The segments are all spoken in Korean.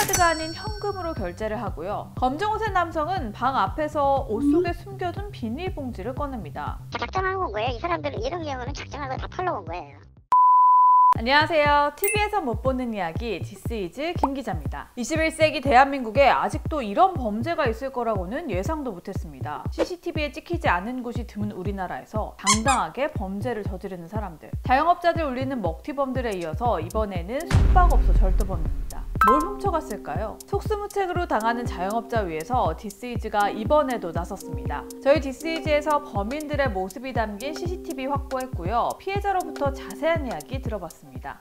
신용카드가 아닌 현금으로 결제를 하고요. 검정 옷의 남성은 방 앞에서 옷 속에 숨겨둔 비닐봉지를 꺼냅니다. 작정하고 온 거예요. 이 사람들은 이런 경우는 작정하고 다 털러 온 거예요. 안녕하세요. TV에서 못 보는 이야기 디스이즈 김 기자입니다. 21세기 대한민국에 아직도 이런 범죄가 있을 거라고는 예상도 못했습니다. CCTV에 찍히지 않은 곳이 드문 우리나라에서 당당하게 범죄를 저지르는 사람들. 자영업자들 울리는 먹튀범들에 이어서 이번에는 숙박업소 절도범입니다. 뭘 훔쳐갔을까요? 속수무책으로 당하는 자영업자 위해서 디스이즈가 이번에도 나섰습니다. 저희 디스이즈에서 범인들의 모습이 담긴 CCTV 확보했고요. 피해자로부터 자세한 이야기 들어봤습니다.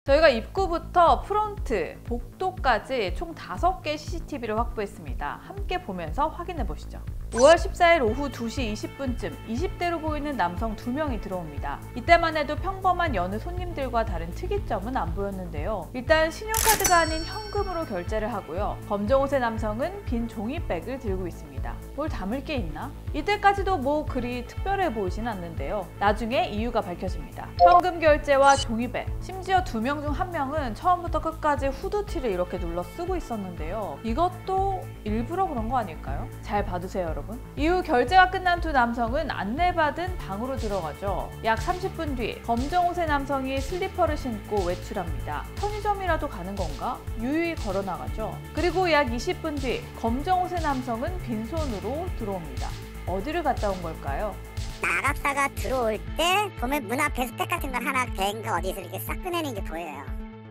저희가 입구부터 프론트, 복도까지 총 5개 CCTV를 확보했습니다. 함께 보면서 확인해 보시죠. 5월 14일 오후 2시 20분쯤 20대로 보이는 남성 2명이 들어옵니다. 이때만 해도 평범한 여느 손님들과 다른 특이점은 안 보였는데요. 일단 신용카드가 아닌 현금으로 결제를 하고요. 검정 옷의 남성은 빈 종이백을 들고 있습니다. 뭘 담을 게 있나? 이때까지도 뭐 그리 특별해 보이진 않는데요. 나중에 이유가 밝혀집니다. 현금 결제와 종이백, 심지어 2명 중 1명은 처음부터 끝까지 후드티를 이렇게 눌러 쓰고 있었는데요. 이것도 일부러 그런 거 아닐까요? 잘 봐두세요, 여러분. 이후 결제가 끝난 두 남성은 안내받은 방으로 들어가죠. 약 30분 뒤 검정 옷의 남성이 슬리퍼를 신고 외출합니다. 편의점이라도 가는 건가? 유유히 걸어 나가죠. 그리고 약 20분 뒤 검정 옷의 남성은 빈손으로 들어옵니다. 어디를 갔다 온 걸까요? 마각사가 들어올 때 보면 문 앞에 스택 같은 걸 하나 뱅가 어디서 이렇게 싹 꺼내는 게 보여요.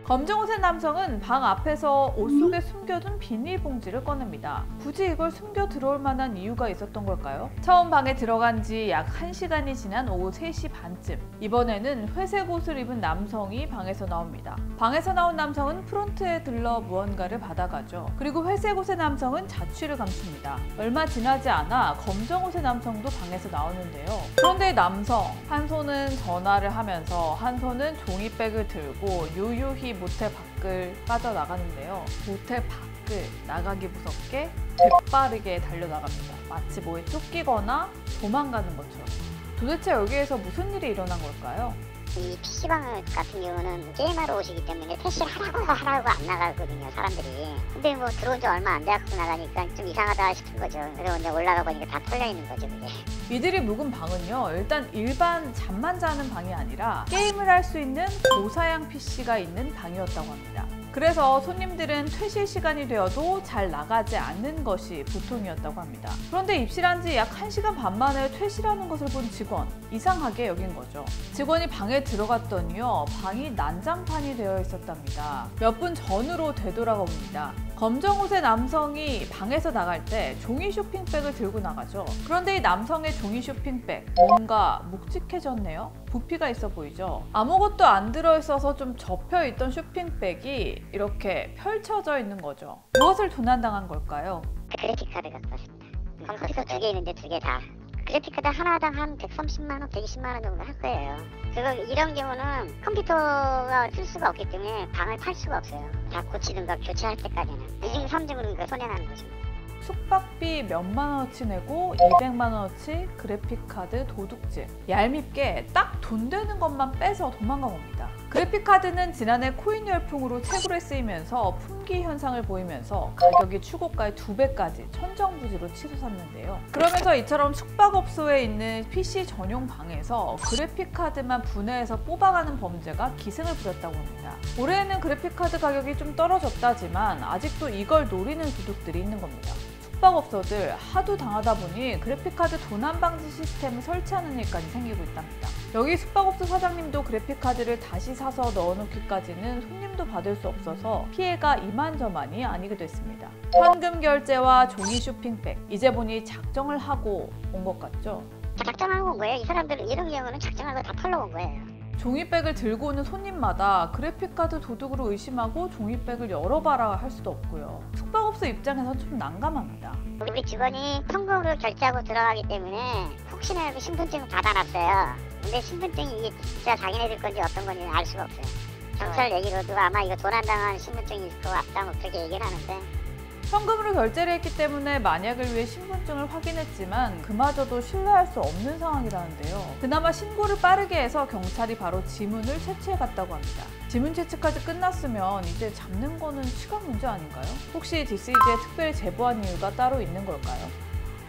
검정 옷의 남성은 방 앞에서 옷 속에 숨겨둔 비닐봉지를 꺼냅니다. 굳이 이걸 숨겨 들어올 만한 이유가 있었던 걸까요? 처음 방에 들어간 지 약 1시간이 지난 오후 3시 반쯤 이번에는 회색 옷을 입은 남성이 방에서 나옵니다. 방에서 나온 남성은 프론트에 들러 무언가를 받아가죠. 그리고 회색 옷의 남성은 자취를 감춥니다. 얼마 지나지 않아 검정 옷의 남성도 방에서 나오는데요. 그런데 남성 한 손은 전화를 하면서 한 손은 종이백을 들고 유유히 모텔 밖을 빠져나가는데요. 모텔 밖을 나가기 무섭게 재빠르게 달려나갑니다. 마치 뭐에 쫓기거나 도망가는 것처럼. 도대체 여기에서 무슨 일이 일어난 걸까요? 이 PC방 같은 경우는 게임하러 오시기 때문에 퇴실 하라고 안 나가거든요, 사람들이. 근데 뭐 들어온 지 얼마 안 돼갖고 나가니까 좀 이상하다 싶은 거죠. 그래서 이제 올라가 보니까 다 털려 있는 거죠, 그게. 이들이 묵은 방은요, 일단 일반 잠만 자는 방이 아니라 게임을 할 수 있는 고사양 PC가 있는 방이었다고 합니다. 그래서 손님들은 퇴실 시간이 되어도 잘 나가지 않는 것이 보통이었다고 합니다. 그런데 입실한 지 약 1시간 반 만에 퇴실하는 것을 본 직원, 이상하게 여긴 거죠. 직원이 방에 들어갔더니요, 방이 난장판이 되어 있었답니다. 몇 분 전으로 되돌아가 봅니다. 검정 옷의 남성이 방에서 나갈 때 종이 쇼핑백을 들고 나가죠. 그런데 이 남성의 종이 쇼핑백, 뭔가 묵직해졌네요? 부피가 있어 보이죠? 아무것도 안 들어있어서 좀 접혀있던 쇼핑백이 이렇게 펼쳐져 있는 거죠. 무엇을 도난당한 걸까요? 그래픽카드 갖고 왔습니다. 컴퓨터 2개 있는데 2개 다. 그래픽카드 하나당 한 130만 원, 120만 원 정도 할 거예요. 그리고 이런 경우는 컴퓨터가 쓸 수가 없기 때문에 방을 팔 수가 없어요. 다 고치든가 교체할 때까지는. 2중, 3중으로 손해나는 거죠. 숙박비 몇만 원어치 내고 200만 원어치 그래픽카드 도둑질. 얄밉게 딱 돈 되는 것만 빼서 도망가 봅니다. 그래픽카드는 지난해 코인 열풍으로 채굴에 쓰이면서 품귀 현상을 보이면서 가격이 추고가의 2배까지 천정부지로 치솟았는데요. 그러면서 이처럼 숙박업소에 있는 PC 전용 방에서 그래픽카드만 분해해서 뽑아가는 범죄가 기승을 부렸다고 합니다. 올해에는 그래픽카드 가격이 좀 떨어졌다지만 아직도 이걸 노리는 도둑들이 있는 겁니다. 숙박업소들 하도 당하다 보니 그래픽카드 도난 방지 시스템을 설치하는 일까지 생기고 있답니다. 여기 숙박업소 사장님도 그래픽카드를 다시 사서 넣어놓기까지는 손님도 받을 수 없어서 피해가 이만저만이 아니게 됐습니다. 현금 결제와 종이 쇼핑백, 이제 보니 작정을 하고 온 것 같죠? 작정하고 온 거예요. 이 사람들은 이런 경우는 작정하고 다 털러 온 거예요. 종이백을 들고 오는 손님마다 그래픽카드 도둑으로 의심하고 종이백을 열어봐라 할 수도 없고요. 숙박업소 입장에선 좀 난감합니다. 우리 직원이 현금으로 결제하고 들어가기 때문에 혹시나 신분증을 받아놨어요. 근데 신분증이 이게 진짜 자기네들 건지 어떤 건지 알 수가 없어요. 경찰 얘기로도 아마 이거 도난당한 신분증이 있을 것 같다 뭐 그렇게 얘기를 하는데 현금으로 결제를 했기 때문에 만약을 위해 신분증을 확인했지만 그마저도 신뢰할 수 없는 상황이라는데요. 그나마 신고를 빠르게 해서 경찰이 바로 지문을 채취해 갔다고 합니다. 지문 채취까지 끝났으면 이제 잡는 거는 시간 문제 아닌가요? 혹시 디스이즈에 특별히 제보한 이유가 따로 있는 걸까요?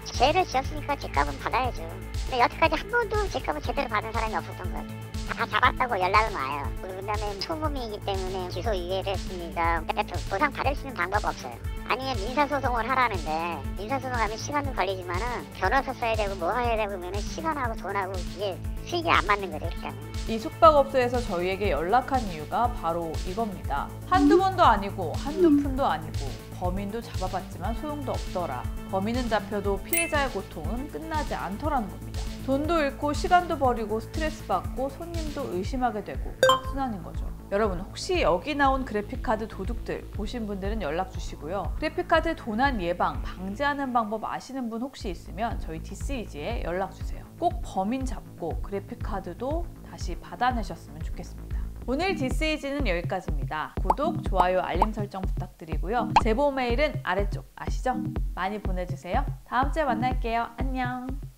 죄를 지었으니까 죗값은 받아야죠. 근데 여태까지 한 번도 죗값을 제대로 받은 사람이 없었던 것 같아요. 다 잡았다고 연락은 와요. 그다음에 초범이기 때문에 기소유예를 했습니다. 그러니까 보상 받을 수 있는 방법 없어요. 아니면 민사소송을 하라는데 민사소송하면 시간도 걸리지만은 변호사 써야 되고 뭐 해야 되고 그러면 시간하고 돈하고 이게 수익이 안 맞는 거죠. 이렇게 하면. 이 숙박업소에서 저희에게 연락한 이유가 바로 이겁니다. 한두 번도 아니고 한두 푼도 아니고 범인도 잡아봤지만 소용도 없더라. 범인은 잡혀도 피해자의 고통은 끝나지 않더라는 겁니다. 돈도 잃고 시간도 버리고 스트레스 받고 손님도 의심하게 되고 악순환인 거죠. 여러분 혹시 여기 나온 그래픽카드 도둑들 보신 분들은 연락 주시고요. 그래픽카드 도난 예방, 방지하는 방법 아시는 분 혹시 있으면 저희 디스이지에 연락 주세요. 꼭 범인 잡고 그래픽카드도 다시 받아내셨으면 좋겠습니다. 오늘 디스이지는 여기까지입니다. 구독, 좋아요, 알림 설정 부탁드리고요. 제보 메일은 아래쪽 아시죠? 많이 보내주세요. 다음 주에 만날게요. 안녕.